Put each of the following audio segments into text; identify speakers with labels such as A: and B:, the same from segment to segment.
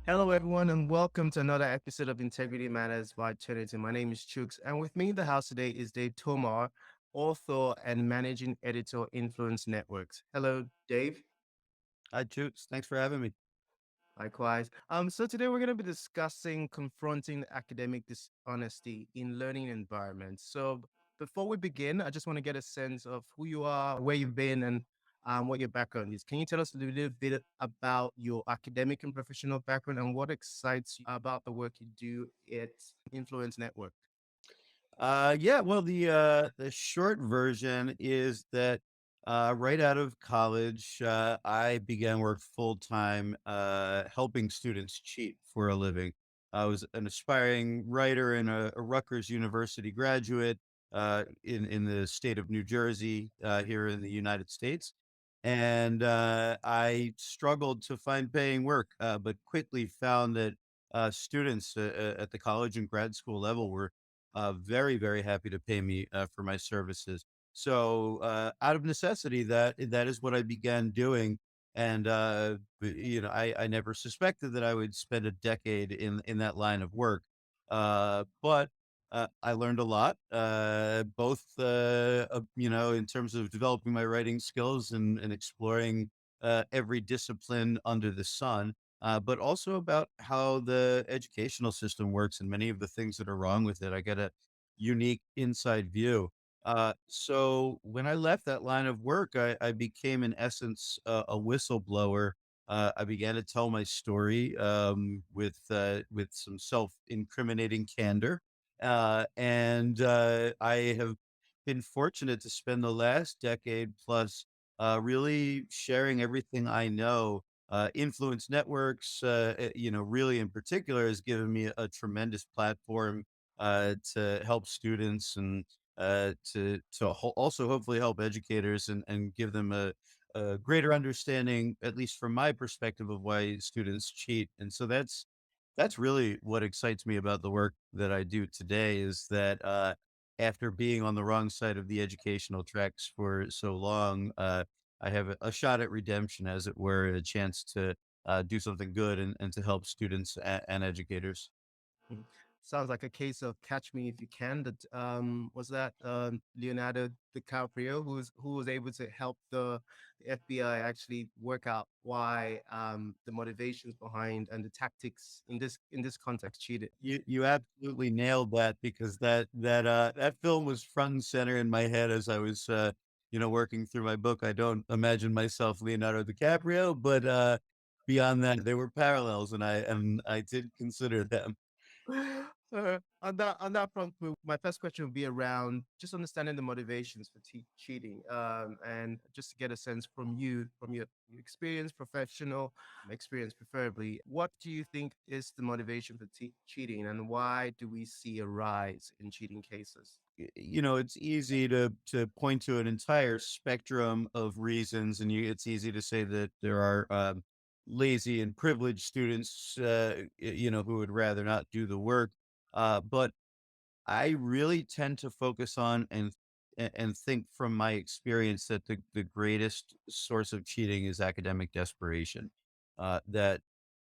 A: Hello, everyone, and welcome to another episode of Integrity Matters by Turnitin. My name is Chooks, and with me in the house today is Dave Tomar, author and managing editor, Influence Networks. Hello, Dave.
B: Hi, Chooks. Thanks for having me.
A: Likewise. So today we're going to be discussing confronting academic dishonesty in learning environments. Before we begin, I just want to get a sense of who you are, where you've been, and what your background is. Can you tell us a little bit about your academic and professional background and what excites you about the work you do at Influence Network?
B: The short version is that right out of college, I began work full time helping students cheat for a living. I was an aspiring writer and a Rutgers University graduate in the state of New Jersey here in the United States. And I struggled to find paying work, but quickly found that students at the college and grad school level were very, very happy to pay me for my services. So, out of necessity, that is what I began doing, and I never suspected that I would spend a decade in that line of work. But I learned a lot, both in terms of developing my writing skills and exploring every discipline under the sun, but also about how the educational system works and many of the things that are wrong with it. I get a unique inside view. So when I left that line of work, I became, in essence, a whistleblower. I began to tell my story with some self-incriminating candor, and I have been fortunate to spend the last decade plus really sharing everything I know. Influence networks, really in particular, has given me a tremendous platform to help students and also hopefully help educators and give them a greater understanding, at least from my perspective, of why students cheat. And so that's really what excites me about the work that I do today is that after being on the wrong side of the educational tracks for so long, I have a shot at redemption, as it were, and a chance to do something good and to help students and educators.
A: Mhm. Sounds like a case of Catch Me If You Can. That was that Leonardo DiCaprio who was able to help the FBI actually work out why the motivations behind and the tactics in this context cheated.
B: You absolutely nailed that because that film was front and center in my head as I was working through my book. I don't imagine myself Leonardo DiCaprio, but beyond that, there were parallels, and I did consider them.
A: On that front, my first question would be around just understanding the motivations for cheating, and just to get a sense from you, from your experience, professional experience, preferably. What do you think is the motivation for cheating, and why do we see a rise in cheating cases?
B: It's easy to point to an entire spectrum of reasons, and it's easy to say that there are lazy and privileged students, who would rather not do the work. But I really tend to focus on and think from my experience that the greatest source of cheating is academic desperation. That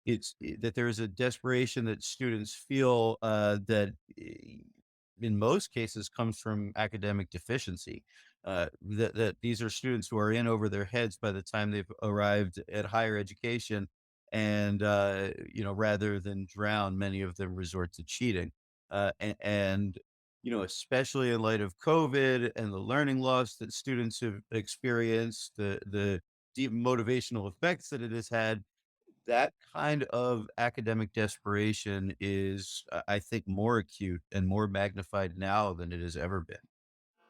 B: that there is a desperation that students feel that in most cases comes from academic deficiency. That these are students who are in over their heads by the time they've arrived at higher education, and rather than drown, many of them resort to cheating. And especially in light of COVID and the learning loss that students have experienced, the deep motivational effects that it has had, that kind of academic desperation is, I think, more acute and more magnified now than it has ever been.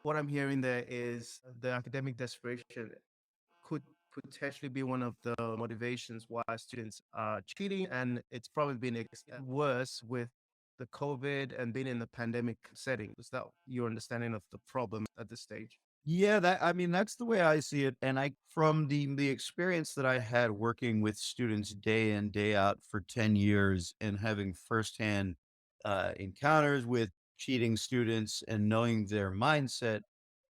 A: What I'm hearing there is the academic desperation could potentially be one of the motivations why students are cheating, and it's probably been worse with the COVID and being in the pandemic setting. Is that your understanding of the problem at this stage?
B: Yeah, I mean, that's the way I see it. And I from the experience that I had working with students day in, day out for 10 years and having firsthand encounters with cheating students and knowing their mindset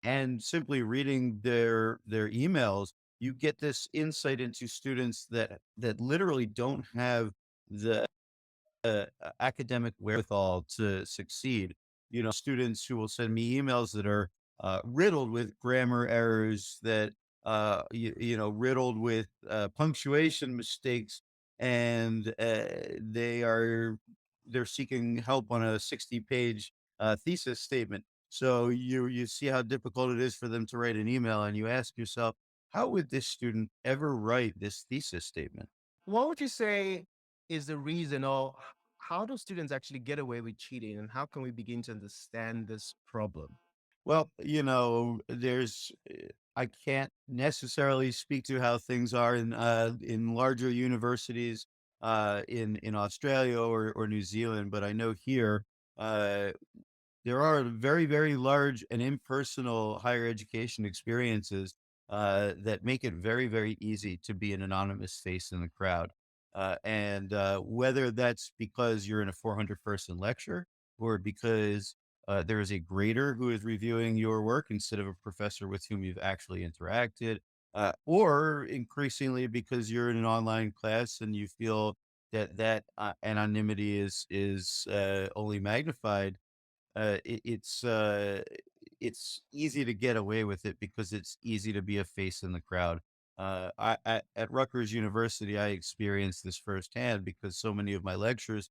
B: and simply reading their emails, you get this insight into students that literally don't have the academic wherewithal to succeed. Students who will send me emails that are riddled with grammar errors, that riddled with punctuation mistakes, and they're seeking help on a 60-page thesis statement. So you see how difficult it is for them to write an email, and you ask yourself, how would this student ever write this thesis statement?
A: What would you say is the reason, or how do students actually get away with cheating, and how can we begin to understand this problem?
B: Well, I can't necessarily speak to how things are in larger universities in Australia or New Zealand, but I know here uh there are very, very large and impersonal higher education experiences that make it very, very easy to be an anonymous face in the crowd. And whether that's because you're in a 400 person lecture or because there is a grader who is reviewing your work instead of a professor with whom you've actually interacted, or increasingly because you're in an online class and you feel that anonymity is only magnified. It's easy to get away with it because it's easy to be a face in the crowd. At Rutgers University, I experienced this firsthand because so many of my lectures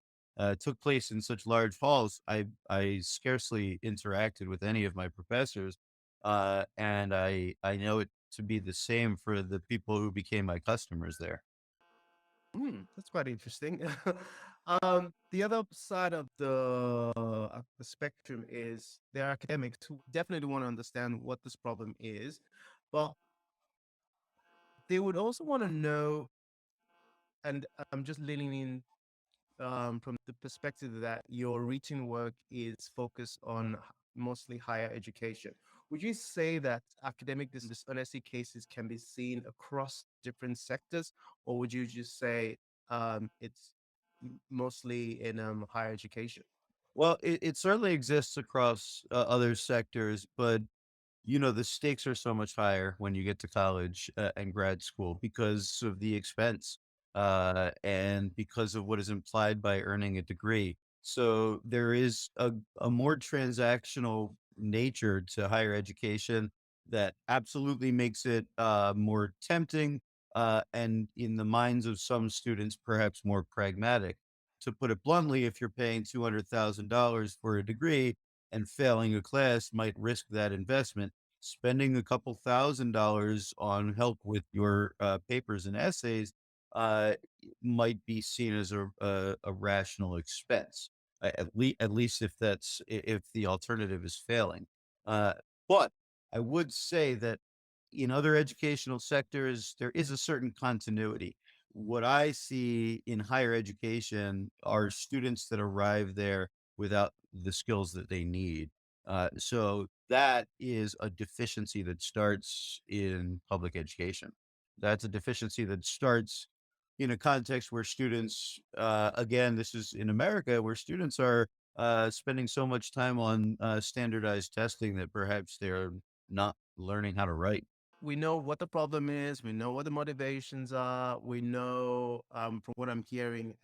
B: took place in such large halls. I scarcely interacted with any of my professors, and I know it to be the same for the people who became my customers there.
A: That's quite interesting. The other side of the spectrum is there are academics who definitely want to understand what this problem is, but they would also want to know, and I'm just leaning in from the perspective that your written work is focused on mostly higher education. Would you say that academic dishonesty cases can be seen across different sectors, or would you just say it's mostly in higher education?
B: Well, it certainly exists across other sectors, but the stakes are so much higher when you get to college and grad school because of the expense and because of what is implied by earning a degree. So there is a more transactional nature to higher education that absolutely makes it more tempting and, in the minds of some students, perhaps more pragmatic. To put it bluntly, if you're paying $200,000 for a degree and failing a class might risk that investment, spending a couple $1,000s on help with your papers and essays uh, might be seen as a rational expense. At least if the alternative is failing. But I would say that in other educational sectors, there is a certain continuity. What I see in higher education are students that arrive there without the skills that they need. So that is a deficiency that starts in public education. That's a deficiency that starts in a context where students, again, this is in America, where students are spending so much time on standardized testing that perhaps they're not learning how to write.
A: We know what the problem is. We know what the motivations are. We know, from what I'm hearing,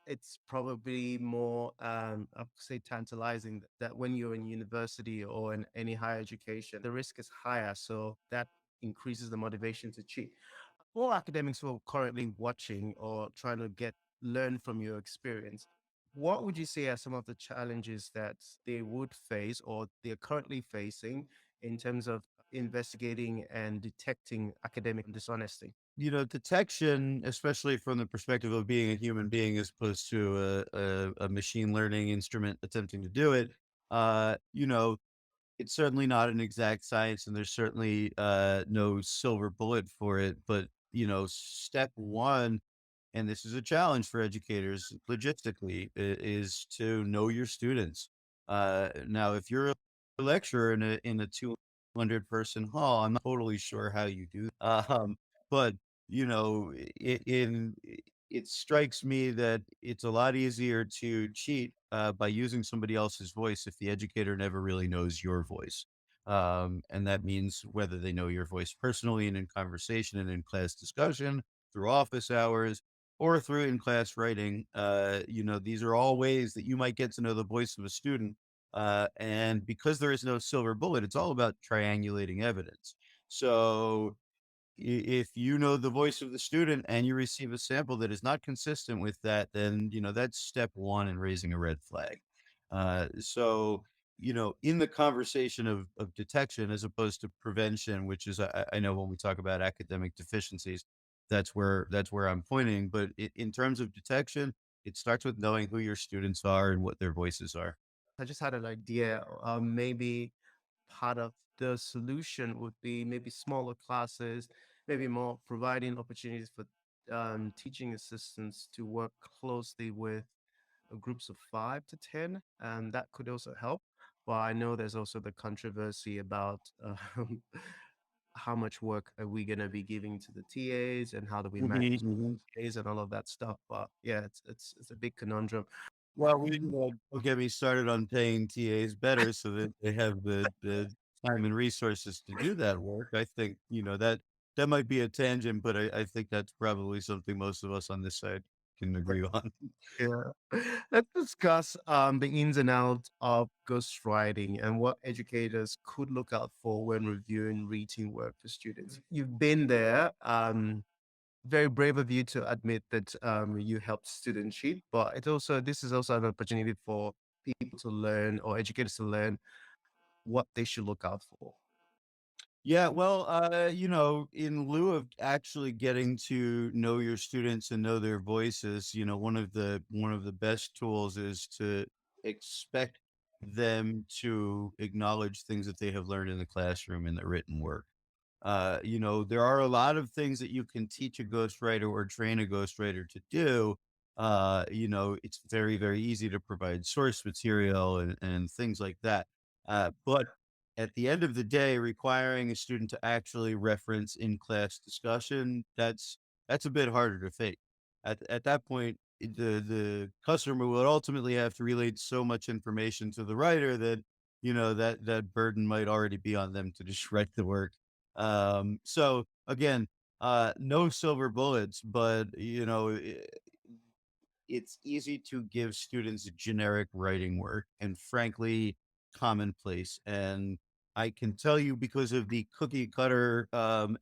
A: it's probably more, I would say, tantalizing that when you're in university or in any higher education, the risk is higher. So that increases the motivation to cheat. For academics who are currently watching or trying to learn from your experience, what would you say are some of the challenges that they would face or they're currently facing in terms of investigating and detecting academic dishonesty?
B: Detection, especially from the perspective of being a human being as opposed to a machine learning instrument attempting to do it, uh, you know, it's certainly not an exact science, and there's certainly no silver bullet for it. But step one, and this is a challenge for educators logistically, is to know your students. Now, if you're a lecturer in a 200-person hall, I'm not totally sure how you do that. But it strikes me that it's a lot easier to cheat by using somebody else's voice if the educator never really knows your voice. And that means whether they know your voice personally and in conversation and in class discussion through office hours, or through in-class writing. These are all ways that you might get to know the voice of a student. And because there is no silver bullet, it's all about triangulating evidence. So if you know the voice of the student and you receive a sample that is not consistent with that, then that's step one in raising a red flag. In the conversation of detection as opposed to prevention, which is I know when we talk about academic deficiencies, that's where I'm pointing. But in terms of detection, it starts with knowing who your students are and what their voices are.
A: I just had an idea. Maybe part of the solution would be maybe smaller classes, maybe more providing opportunities for teaching assistants to work closely with groups of 5 to 10. That could also help. But I know there's also the controversy about how much work are we going to be giving to the TAs and how do we manage TAs and all of that stuff. But yeah, it's a big conundrum.
B: Well, don't get me started on paying TAs better so that they have the time and resources to do that work. I think, that might be a tangent, but I think that's probably something most of us on this side can agree on.
A: Yeah. Let's discuss the ins and outs of ghostwriting and what educators could look out for when reviewing reading work for students. You've been there. Very brave of you to admit that you helped students cheat, but this is also an opportunity for people to learn or educators to learn what they should look out for.
B: Yeah, well, in lieu of actually getting to know your students and know their voices, one of the best tools is to expect them to acknowledge things that they have learned in the classroom in their written work. There are a lot of things that you can teach a ghostwriter or train a ghostwriter to do. It's very, very easy to provide source material and things like that. But at the end of the day, requiring a student to actually reference in class discussion, that's a bit harder to fake. At that point, the customer will ultimately have to relate so much information to the writer that that burden might already be on them to just write the work. So again, no silver bullets, but it's easy to give students generic writing work and frankly commonplace. And I can tell you because of the cookie cutter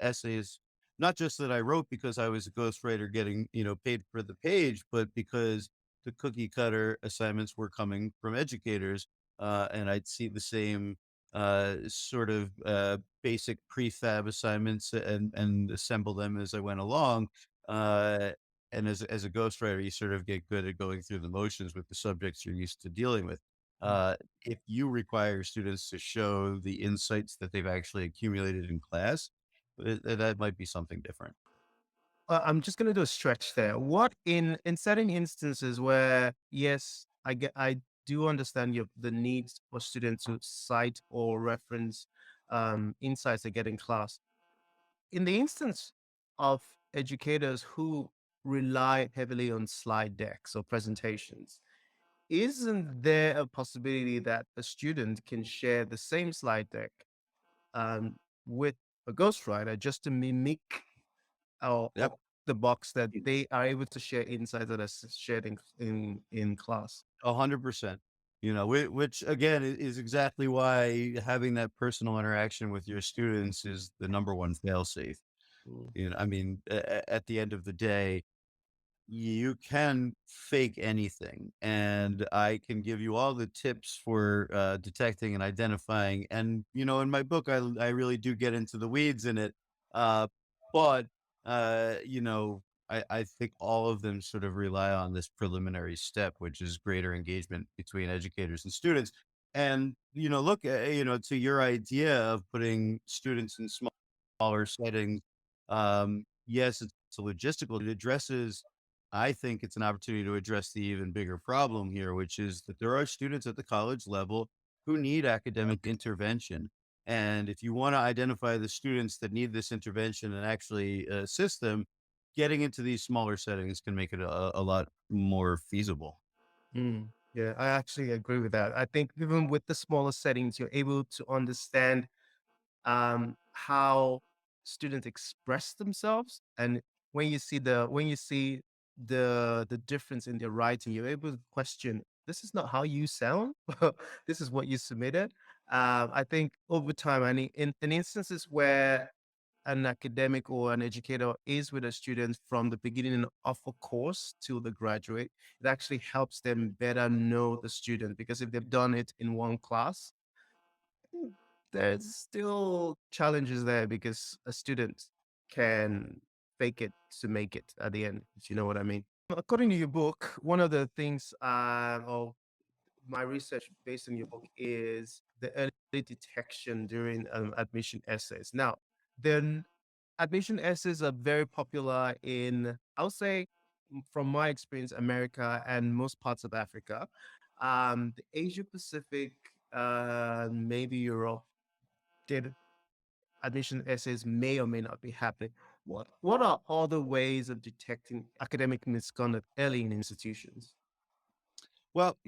B: essays, not just that I wrote because I was a ghostwriter getting paid for the page, but because the cookie cutter assignments were coming from educators, and I'd see the same sort of basic prefab assignments and assemble them as I went along. Uh, and as a ghostwriter, you sort of get good at going through the motions with the subjects you're used to dealing with. If you require students to show the insights that they've actually accumulated in class, that might be something different.
A: I'm just going to do a stretch there. What in certain instances where yes, I do understand the needs for students to cite or reference insights they get in class. In the instance of educators who rely heavily on slide decks or presentations, isn't there a possibility that a student can share the same slide deck um, with a ghostwriter just to mimic or
B: Yep.
A: the box that they are able to share insights that are shared in class?
B: 100%. Which again is exactly why having that personal interaction with your students is the number one fail safe.
A: Mm.
B: I mean, at the end of the day, you can fake anything, and I can give you all the tips for detecting and identifying. And in my book, I really do get into the weeds in it. But I think all of them sort of rely on this preliminary step, which is greater engagement between educators and students. And look, to your idea of putting students in smaller settings. Yes, it's a logistical. It addresses, I think it's an opportunity to address the even bigger problem here, which is that there are students at the college level who need academic intervention. And if you want to identify the students that need this intervention and actually assist them, getting into these smaller settings can make it a lot more feasible.
A: Mm. Yeah, I actually agree with that. I think even with the smaller settings, you're able to understand how students express themselves, and when you see the difference in their writing. You're able to question, this is not how you sound. This is what you submitted. I think over time, and in instances where an academic or an educator is with a student from the beginning of a course till the graduate, it actually helps them better know the student, because if they've done it in one class, there's still challenges there, because a student can fake it to make it at the end, if you know what I mean. According to your book, one of the things, or my research based on your book, is the early detection during admission essays. Now, then admission essays are very popular in, I would say, from my experience, America and most parts of Africa. The Asia Pacific, maybe Europe, did admission essays may or may not be happening. What are other ways of detecting academic misconduct early in institutions?
B: Well,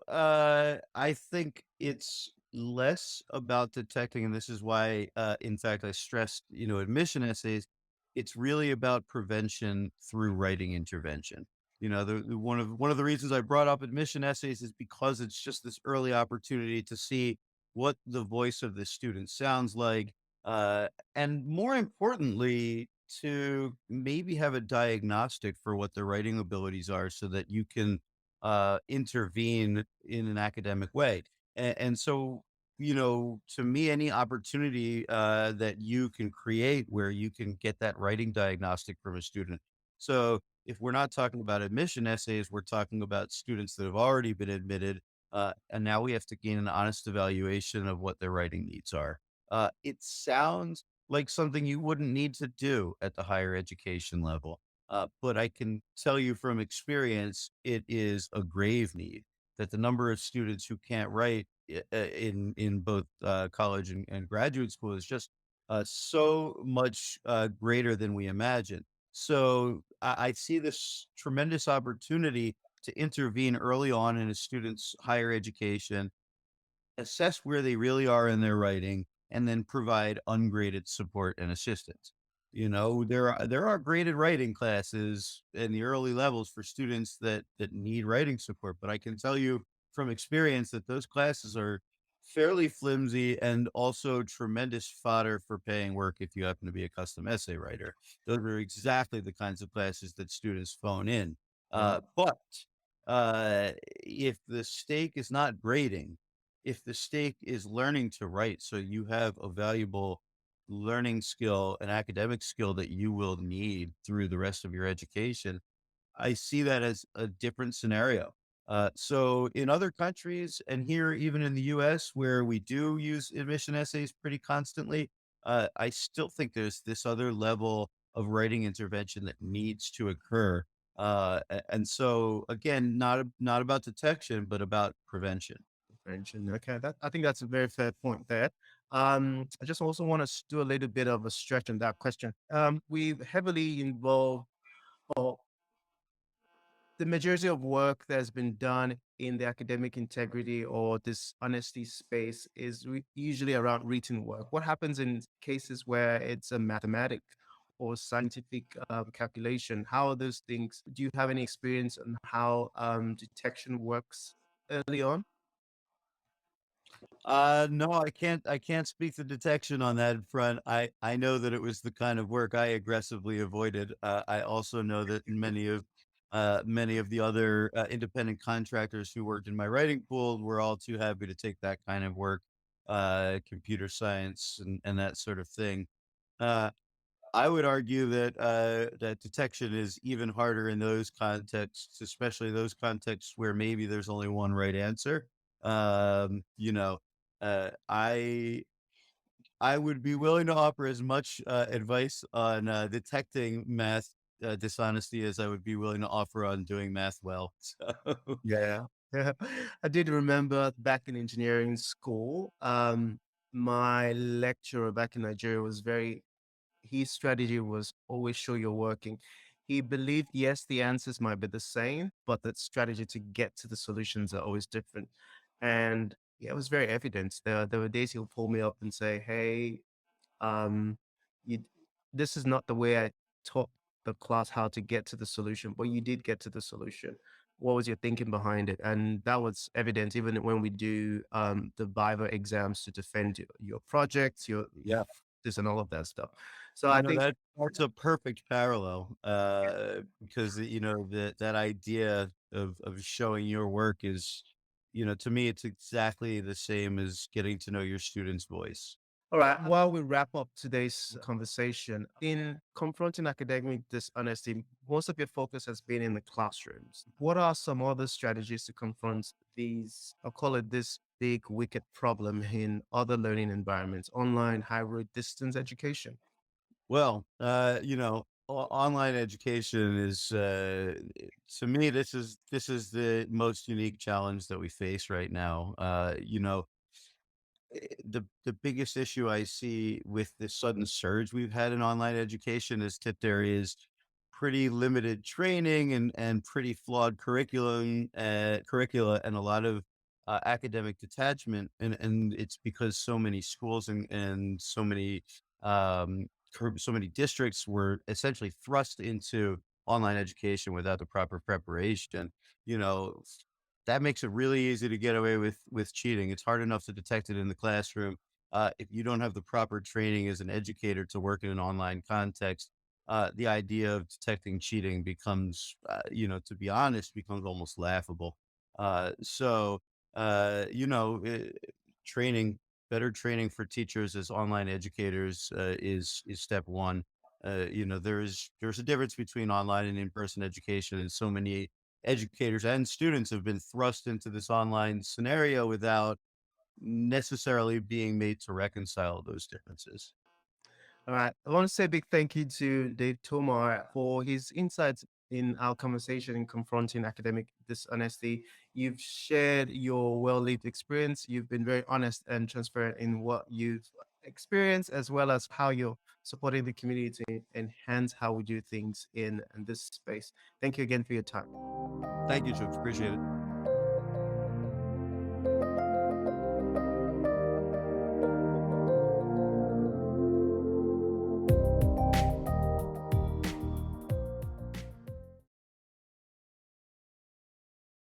B: I think it's less about detecting, and this is why, in fact, I stressed, admission essays. It's really about prevention through writing intervention. One of the reasons I brought up admission essays is because it's just this early opportunity to see what the voice of the student sounds like, and more importantly, to maybe have a diagnostic for what their writing abilities are, so that you can intervene in an academic way. And so, to me, any opportunity that you can create where you can get that writing diagnostic from a student. So, if we're not talking about admission essays, we're talking about students that have already been admitted. And now we have to gain an honest evaluation of what their writing needs are. It sounds like something you wouldn't need to do at the higher education level, but I can tell you from experience, it is a grave need, that the number of students who can't write in both college and graduate school is just so much greater than we imagine. So I see this tremendous opportunity to intervene early on in a student's higher education, assess where they really are in their writing, and then provide ungraded support and assistance. There are graded writing classes in the early levels for students that need writing support, but I can tell you from experience that those classes are fairly flimsy and also tremendous fodder for paying work if you happen to be a custom essay writer. Those are exactly the kinds of classes that students phone in. But if the stake is not grading, if the stake is learning to write, so you have a valuable learning skill, an academic skill that you will need through the rest of your education, I see that as a different scenario. So in other countries, and here even in the US, where we do use admission essays pretty constantly, I still think there's this other level of writing intervention that needs to occur. And so again, not about detection, but about prevention.
A: Mentioned. Okay, that I think that's a very fair point there. I just also want to do a little bit of a stretch on that question. We've heavily involved, or the majority of work that's been done in the academic integrity or dishonesty space is usually around written work. What happens in cases where it's a mathematic or scientific calculation? How are those things? Do you have any experience on how detection works early on?
B: No, I can't speak to detection on that front. I know that it was the kind of work I aggressively avoided. I also know that many of the other independent contractors who worked in my writing pool were all too happy to take that kind of work, computer science and that sort of thing. Uh, I would argue that detection is even harder in those contexts, especially those contexts where maybe there's only one right answer. Um, you know, I would be willing to offer as much advice on detecting math dishonesty as I would be willing to offer on doing math well. So.
A: Yeah. Yeah. I did remember back in engineering school, my lecturer back in Nigeria was very, his strategy was always show you're working. He believed, yes, the answers might be the same, but the strategy to get to the solutions are always different. And yeah, it was very evident. There were days he'll pull me up and say, hey, um, you, this is not the way I taught the class how to get to the solution, but you did get to the solution. What was your thinking behind it? And that was evident even when we do the Viva exams to defend your projects, your
B: Yeah.
A: this and all of that stuff. So
B: You
A: I
B: know,
A: think,
B: that's a perfect parallel, because, that idea of showing your work is, to me, it's exactly the same as getting to know your student's voice.
A: all right, while we wrap up today's conversation, in confronting academic dishonesty, most of your focus has been in the classrooms. What are some other strategies to confront these, I'll call it this big, wicked problem in other learning environments, online, hybrid, distance education?
B: Well, online education is, to me, this is the most unique challenge that we face right now. The biggest issue I see with this sudden surge we've had in online education is that there is pretty limited training and pretty flawed curricula and a lot of academic detachment, and it's because so many schools and so many districts were essentially thrust into online education without the proper preparation. You know, that makes it really easy to get away with cheating. It's hard enough to detect it in the classroom. If you don't have the proper training as an educator to work in an online context, the idea of detecting cheating becomes, to be honest, becomes almost laughable. So, training, better training for teachers as online educators is step one. There's a difference between online and in-person education, and so many educators and students have been thrust into this online scenario without necessarily being made to reconcile those differences.
A: All right. I want to say a big thank you to Dave Tomar for his insights in our conversation in confronting academic dishonesty. You've shared your well lived experience. You've been very honest and transparent in what you've experienced, as well as how you're supporting the community to enhance how we do things in this space. Thank you again for your time.
B: Thank you, George. Appreciate it.